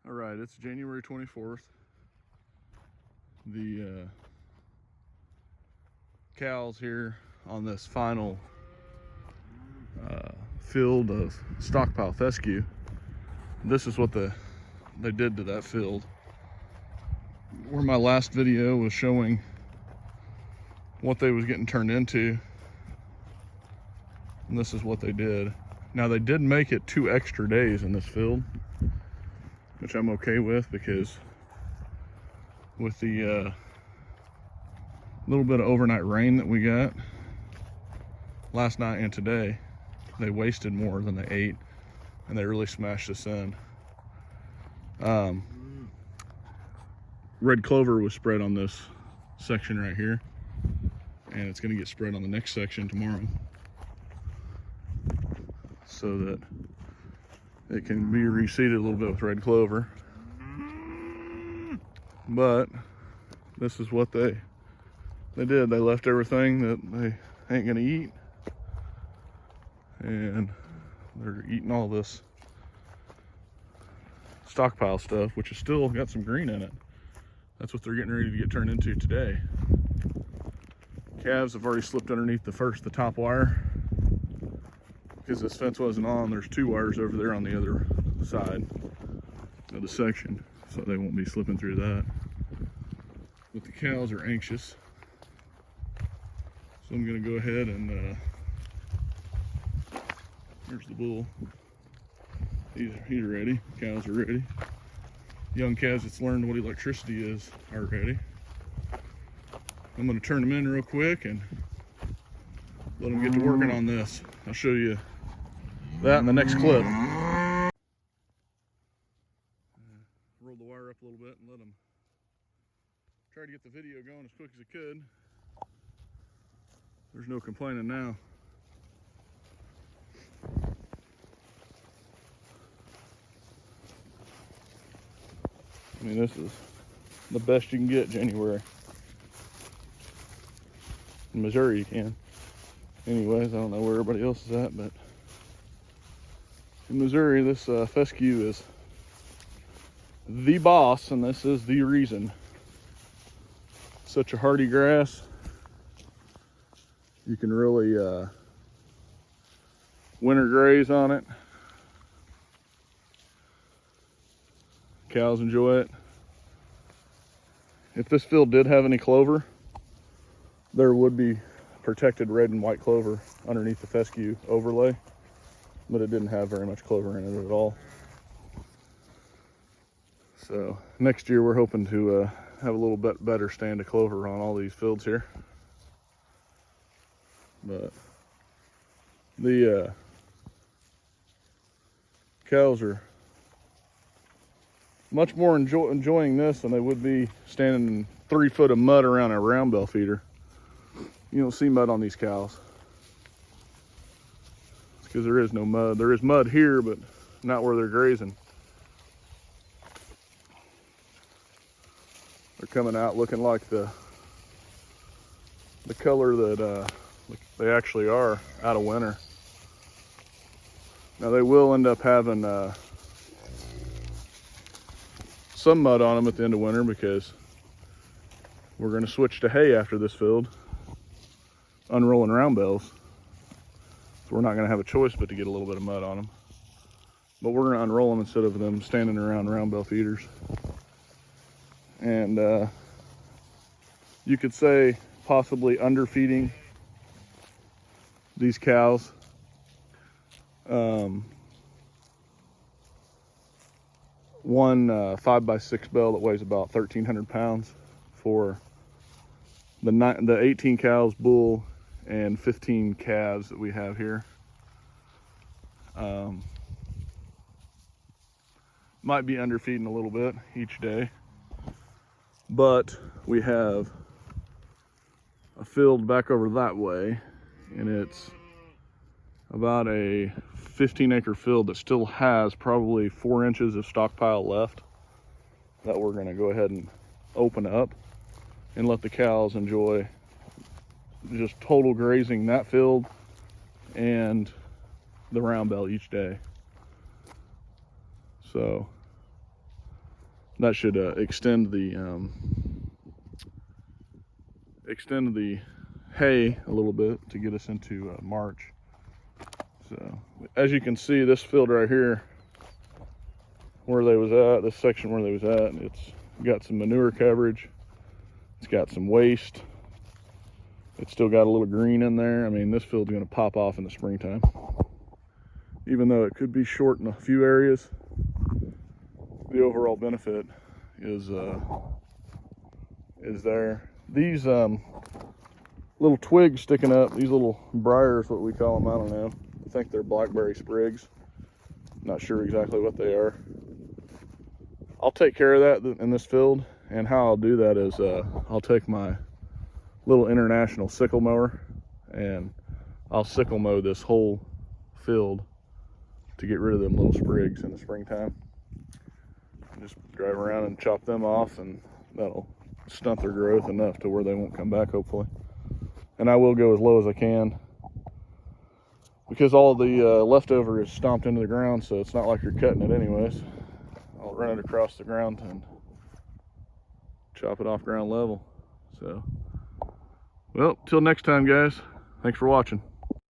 All right, it's January 24th. The cows here on this final field of stockpile fescue. This is what they did to that field. Where my last video was showing what they was getting turned into, and this is what they did. Now they did make it 2 extra days in this field, which I'm okay with, because with the little bit of overnight rain that we got last night and today, they wasted more than they ate, and they really smashed this in. Red clover was spread on this section right here, and it's going to get spread on the next section tomorrow, so that it can be reseeded a little bit with red clover. But this is what they did. They left everything that they ain't gonna eat, and they're eating all this stockpile stuff, which has still got some green in it. That's what they're getting ready to get turned into today. Calves have already slipped underneath the top wire, because this fence wasn't on. There's 2 wires over there on the other side of the section, so they won't be slipping through that. But the cows are anxious, so I'm going to go ahead and here's the bull. He's ready. Cows are ready. Young calves that's learned what electricity is are ready. I'm going to turn them in real quick and let them get to working on this. I'll show you that in the next clip. Roll the wire up a little bit and let them try to get the video going as quick as it could. There's no complaining now. I mean, this is the best you can get January. In Missouri you can. Anyways, I don't know where everybody else is at, but in Missouri this fescue is the boss, and this is the reason. Such a hardy grass. You can really winter graze on it. Cows enjoy it. If this field did have any clover, there would be protected red and white clover underneath the fescue overlay, but it didn't have very much clover in it at all. So next year we're hoping to have a little bit better stand of clover on all these fields here. But the cows are much more enjoying this than they would be standing in 3 foot of mud around a round bell feeder. You don't see mud on these cows. It's because there is no mud. There is mud here, but not where they're grazing. They're coming out looking like the color that they actually are out of winter. Now they will end up having some mud on them at the end of winter, because we're going to switch to hay after this field, unrolling round bells. So we're not going to have a choice but to get a little bit of mud on them. But we're going to unroll them instead of them standing around round bell feeders. And you could say possibly underfeeding these cows. One 5x6 bell that weighs about 1,300 pounds for the 18 cows, bull, and 15 calves that we have here. Might be underfeeding a little bit each day, but we have a field back over that way, and it's about a 15-acre field that still has probably 4 inches of stockpile left that we're going to go ahead and open up and let the cows enjoy just total grazing that field and the round bell each day. So That should extend the hay a little bit to get us into March. So as you can see, this field right here, where they was at, this section where they was at, it's got some manure coverage. It's got some waste. It's still got a little green in there. I mean, this field's going to pop off in the springtime. Even though it could be short in a few areas, the overall benefit is there. These little twigs sticking up, these little briars, what we call them, I don't know. I think they're blackberry sprigs. Not sure exactly what they are. I'll take care of that in this field, and how I'll do that is I'll take my little international sickle mower and I'll sickle mow this whole field to get rid of them little sprigs in the springtime. Just drive around and chop them off, and that'll stunt their growth enough to where they won't come back, hopefully. And I will go as low as I can, because all the leftover is stomped into the ground, so it's not like you're cutting it anyways. I'll run it across the ground and chop it off ground level. So, well, till next time, guys. Thanks for watching.